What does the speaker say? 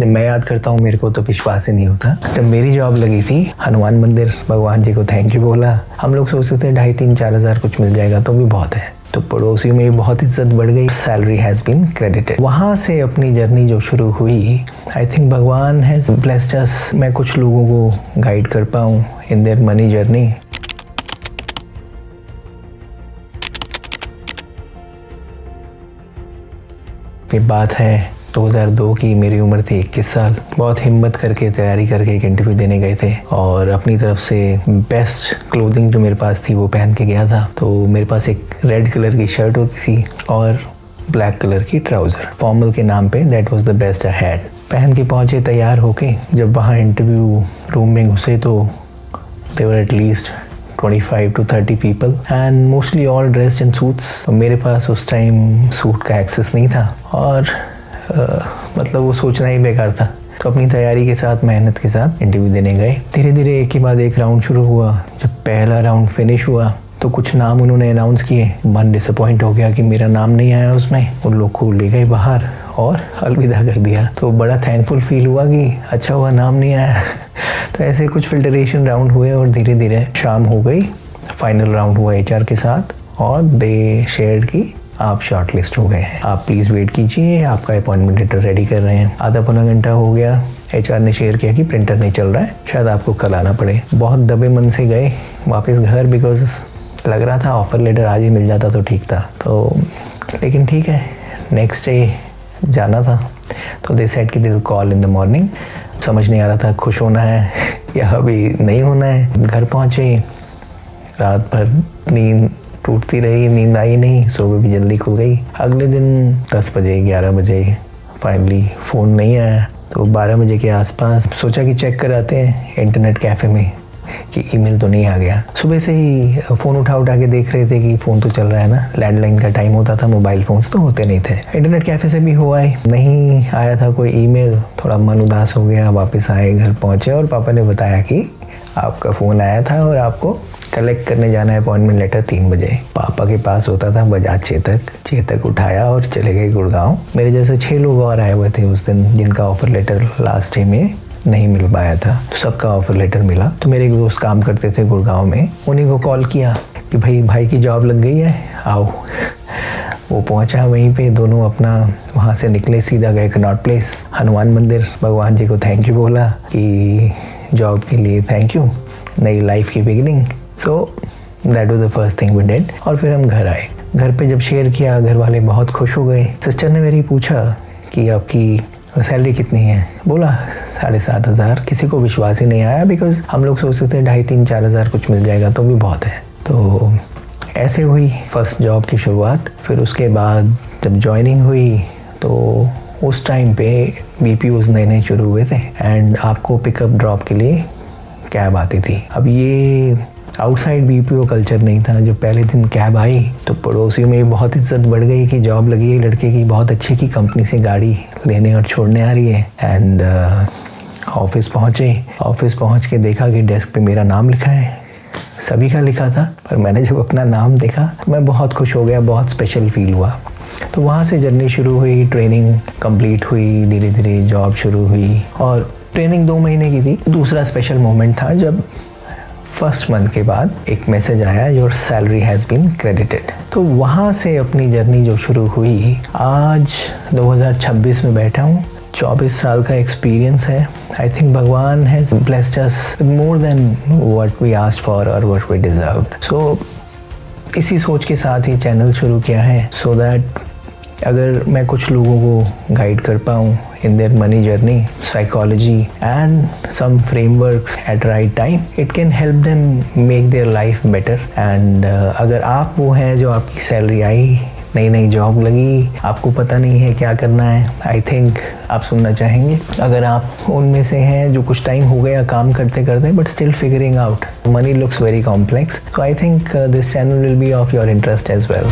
जब मैं याद करता हूँ मेरे को तो विश्वास ही नहीं होता। जब मेरी जॉब लगी थी, हनुमान मंदिर भगवान जी को थैंक यू बोला। हम लोग सोचते थे 2,500-3,000 4,000 कुछ मिल जाएगा तो भी बहुत है। तो पड़ोसी में बहुत इज्जत बढ़ गई, सैलरी हैज़ बीन क्रेडिटेड। वहाँ से अपनी जर्नी जो शुरू हुई, आई थिंक भगवान हैज़ ब्लेस्ड अस। मैं कुछ लोगों को गाइड कर पाऊँ इन देयर मनी जर्नी। ये बात है 2002 की, मेरी उम्र थी 21 साल। बहुत हिम्मत करके तैयारी करके एक इंटरव्यू देने गए थे और अपनी तरफ से बेस्ट क्लोथिंग जो मेरे पास थी वो पहन के गया था। तो मेरे पास एक रेड कलर की शर्ट होती थी और ब्लैक कलर की ट्राउज़र, फॉर्मल के नाम पे। That was the best I had. पहन के पहुँचे तैयार होके। जब वहाँ इंटरव्यू रूम में घुसे तो they were at least 25 to 30 people and mostly all dressed in suits। मेरे पास उस टाइम सूट का एक्सेस नहीं था और मतलब वो सोचना ही बेकार था। तो अपनी तैयारी के साथ, मेहनत के साथ इंटरव्यू देने गए। धीरे धीरे एक के बाद एक राउंड शुरू हुआ। जब पहला राउंड फिनिश हुआ तो कुछ नाम उन्होंने अनाउंस किए। मन डिसअपॉइंट हो गया कि मेरा नाम नहीं आया उसमें। उन लोग को ले गए बाहर और अलविदा कर दिया। तो बड़ा थैंकफुल फील हुआ कि अच्छा हुआ नाम नहीं आया। तो ऐसे कुछ फिल्टरेशन राउंड हुए और धीरे धीरे शाम हो गई। फाइनल राउंड हुआ HR के साथ और दे शेयर की आप शॉर्ट लिस्ट हो गए हैं, आप प्लीज़ वेट कीजिए, आपका अपॉइंटमेंट लेटर रेडी कर रहे हैं। आधा पौना घंटा हो गया। HR ने शेयर किया कि प्रिंटर नहीं चल रहा है, शायद आपको कल आना पड़े। बहुत दबे मन से गए वापस घर, बिकॉज लग रहा था ऑफ़र लेटर आज ही मिल जाता तो ठीक था। तो लेकिन ठीक है, नेक्स्ट डे जाना था। तो दे सेड कि they will call in the morning. समझ नहीं आ रहा था खुश होना है या अभी नहीं होना है। घर पहुँचे, रात भर नींद टूटती रही, नींद आई नहीं, सुबह भी जल्दी खुल गई। अगले दिन 10 बजे 11 बजे फाइनली फ़ोन नहीं आया। तो 12 बजे के आसपास सोचा कि चेक कराते हैं इंटरनेट कैफ़े में कि ईमेल तो नहीं आ गया। सुबह से ही फ़ोन उठा के देख रहे थे कि फ़ोन तो चल रहा है ना। लैंडलाइन का टाइम होता था, मोबाइल फ़ोन्स तो होते नहीं थे। इंटरनेट कैफ़े से भी हुआ है, नहीं आया था कोई ईमेल। थोड़ा मन उदास हो गया। वापस आए, घर पहुँचे और पापा ने बताया कि आपका फ़ोन आया था और आपको कलेक्ट करने जाना है अपॉइंटमेंट लेटर 3 बजे। पापा के पास होता था बजाज चेतक उठाया और चले गए गुड़गांव। मेरे जैसे 6 लोग और आए हुए थे उस दिन जिनका ऑफ़र लेटर लास्ट डे में नहीं मिल पाया था। तो सबका ऑफ़र लेटर मिला। तो मेरे एक दोस्त काम करते थे गुड़गांव में, उन्हीं को कॉल किया कि भाई की जॉब लग गई है, आओ। वो पहुंचा वहीं पे, दोनों अपना वहाँ से निकले, सीधा गए कनॉट प्लेस, हनुमान मंदिर भगवान जी को थैंक यू बोला कि जॉब के लिए थैंक यू, नई लाइफ की beginning. So that was the first thing we did. और फिर हम घर आए। घर पे जब शेयर किया, घर वाले बहुत खुश हो गए। सिस्टर ने मेरी पूछा कि आपकी सैलरी कितनी है? बोला 7,500। किसी को विश्वास ही नहीं आया, बिकॉज हम लोग सोचते थे 2,500-3,000 4,000 कुछ मिल जाएगा तो भी बहुत है। तो ऐसे हुई फर्स्ट जॉब की शुरुआत। फिर उसके बाद जब जॉइनिंग हुई तो उस टाइम पे BPOs नए शुरू हुए थे एंड आपको पिकअप ड्रॉप के लिए कैब आती थी। अब ये आउटसाइड BPO कल्चर नहीं था। जो पहले दिन कैब आई तो पड़ोसियों में बहुत इज्जत बढ़ गई कि जॉब लगी है लड़के की, बहुत अच्छी की कंपनी से गाड़ी लेने और छोड़ने आ रही है। एंड ऑफिस पहुँचे। ऑफिस पहुँच के देखा कि डेस्क पे मेरा नाम लिखा है। सभी का लिखा था, पर मैंने जब अपना नाम देखा तो मैं बहुत खुश हो गया, बहुत स्पेशल फील हुआ। तो वहाँ से जर्नी शुरू हुई, ट्रेनिंग कंप्लीट हुई, धीरे धीरे जॉब शुरू हुई। और ट्रेनिंग 2 महीने की थी। दूसरा स्पेशल मोमेंट था जब फर्स्ट मंथ के बाद एक मैसेज आया, your salary has been credited. तो वहाँ से अपनी जर्नी जो शुरू हुई, आज 2026 में बैठा हूँ। 24 साल का एक्सपीरियंस है। I think Bhagwan has blessed us more than what we asked for और व्हाट वी डिजर्व्ड। सो इसी सोच के साथ ही चैनल शुरू किया है, सो दैट अगर मैं कुछ लोगों को गाइड कर पाऊँ in their money journey, psychology and some frameworks at right time, it can help them make their life better. And अगर आप वो हैं जो आपकी सैलरी आई, नई जॉब लगी, आपको पता नहीं है क्या करना है, आई थिंक आप सुनना चाहेंगे। अगर आप उनमें से हैं जो कुछ टाइम हो गया काम करते करते but still figuring out, money looks very complex, so I think this channel will be of your interest as well.